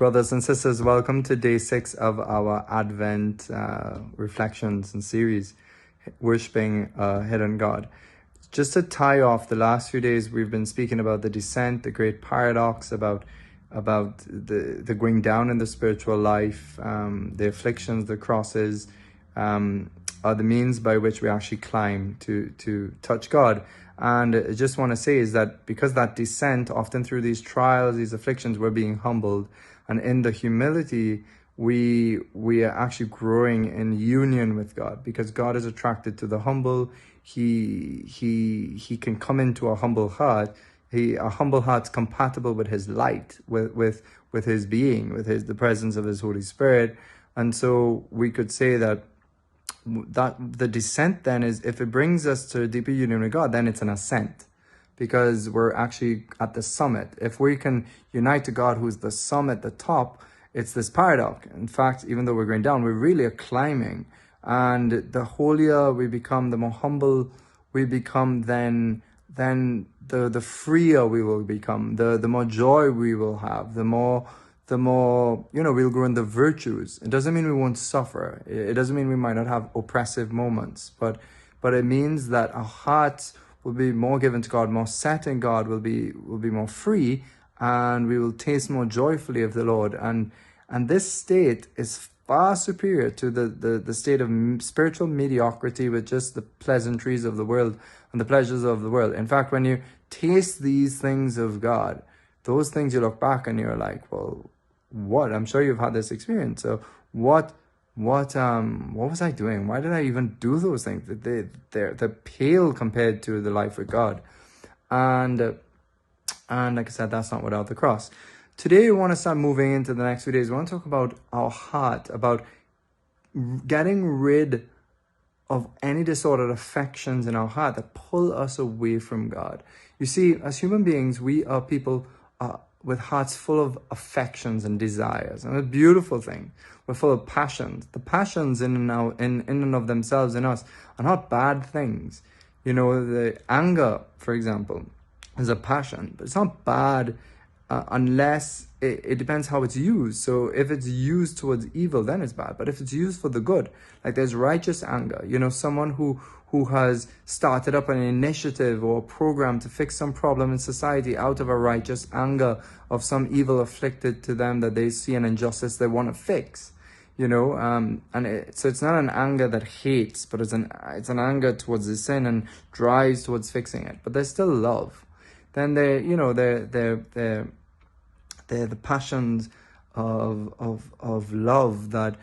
Brothers and sisters, welcome to day 6 of our Advent reflections and series, Worshipping Hidden God. Just to tie off, the last few days we've been speaking about the descent, the great paradox, about the going down in the spiritual life, the afflictions, the crosses, are the means by which we actually climb to touch God. And I just want to say is that because that descent, often through these trials, these afflictions, we're being humbled. And in the humility, we are actually growing in union with God, because God is attracted to the humble. He can come into a humble heart. A humble heart's compatible with his light, with his being, with the presence of his Holy Spirit. And so we could say that the descent then is, if it brings us to a deeper union with God, then it's an ascent, because we're actually at the summit. If we can unite to God, who's the summit, the top, it's this paradox. In fact, even though we're going down, we really are climbing. And the holier we become, the more humble we become, then the freer we will become, the more joy we will have, the more we'll grow in the virtues. It doesn't mean we won't suffer. It doesn't mean we might not have oppressive moments, but it means that our hearts will be more given to God, more set in God, will be more free, and we will taste more joyfully of the Lord. And this state is far superior to the state of spiritual mediocrity with just the pleasantries of the world and the pleasures of the world. In fact, when you taste these things of God, those things, you look back and you're like, well, what? I'm sure you've had this experience. So what was I doing? Why did I even do those things? They're pale compared to the life with God. And like I said, that's not without the cross. Today we want to start moving into the next few days. We want to talk about our heart, about getting rid of any disordered affections in our heart that pull us away from God. You see, as human beings, we are people with hearts full of affections and desires, and a beautiful thing. We're full of passions. The passions in and of themselves in us are not bad things. You know, the anger, for example, is a passion, but it's not bad unless it depends how it's used. So if it's used towards evil, then it's bad. But if it's used for the good, like there's righteous anger, you know, someone who has started up an initiative or a program to fix some problem in society out of a righteous anger of some evil afflicted to them that they see an injustice they want to fix, you know, so it's not an anger that hates, but it's an anger towards the sin and drives towards fixing it. But there's still love. Then they're the passions of love, that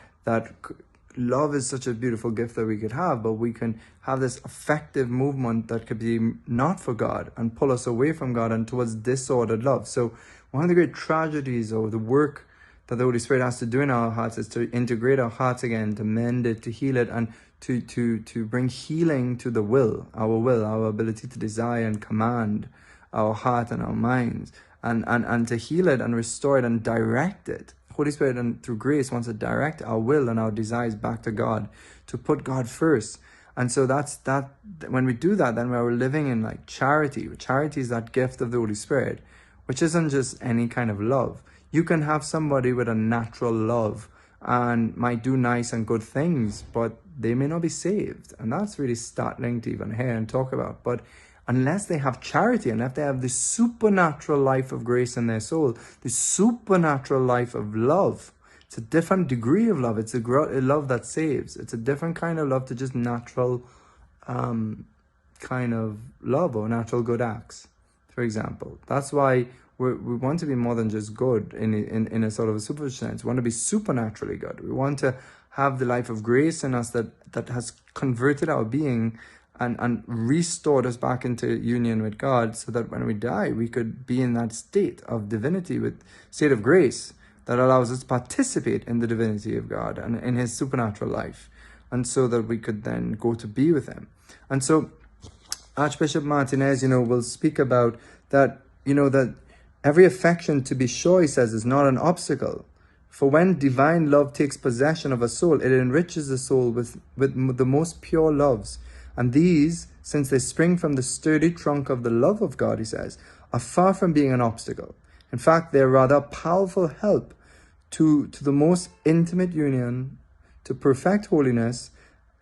love is such a beautiful gift that we could have, but we can have this effective movement that could be not for God and pull us away from God and towards disordered love. So one of the great tragedies, or the work that the Holy Spirit has to do in our hearts, is to integrate our hearts again, to mend it, to heal it, and to bring healing to the will, our ability to desire and command our heart and our minds, and to heal it and restore it and direct it. Holy Spirit, and through grace, wants to direct our will and our desires back to God, to put God first. And so that's when we do that, then we're living in like charity. Charity is that gift of the Holy Spirit, which isn't just any kind of love. You can have somebody with a natural love and might do nice and good things, but they may not be saved. And that's really startling to even hear and talk about. But unless they have charity, and if they have the supernatural life of grace in their soul, the supernatural life of love, it's a different degree of love. It's a love that saves. It's a different kind of love to just natural kind of love, or natural good acts, for example. That's why we want to be more than just good in a sort of a superficial sense. We want to be supernaturally good. We want to have the life of grace in us that has converted our being and restored us back into union with God, so that when we die, we could be in that state of divinity, with state of grace that allows us to participate in the divinity of God and in his supernatural life, and so that we could then go to be with him. And so Archbishop Martinez, will speak about that, that every affection, to be sure, he says, is not an obstacle. For when divine love takes possession of a soul, it enriches the soul with the most pure loves. And these, since they spring from the sturdy trunk of the love of God, he says, are far from being an obstacle. In fact, they're rather a powerful help to the most intimate union, to perfect holiness,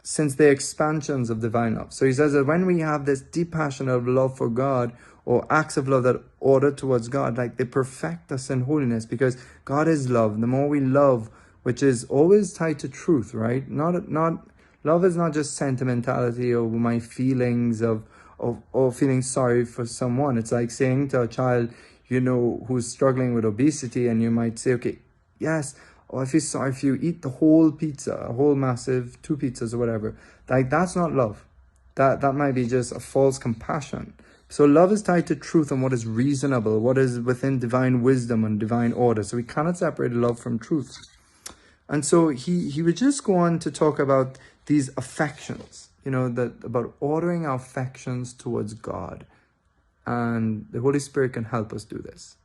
since they're expansions of divine love. So he says that when we have this deep passion of love for God, or acts of love that order towards God, like they perfect us in holiness, because God is love. The more we love, which is always tied to truth, right? Not love is not just sentimentality or my feelings of or feeling sorry for someone. It's like saying to a child, who's struggling with obesity, and you might say, okay, yes, or I feel sorry if you eat the whole pizza, a whole massive 2 pizzas or whatever. Like, that's not love. That might be just a false compassion. So love is tied to truth and what is reasonable, what is within divine wisdom and divine order. So we cannot separate love from truth. And so he would just go on to talk about these affections, about ordering our affections towards God. And the Holy Spirit can help us do this.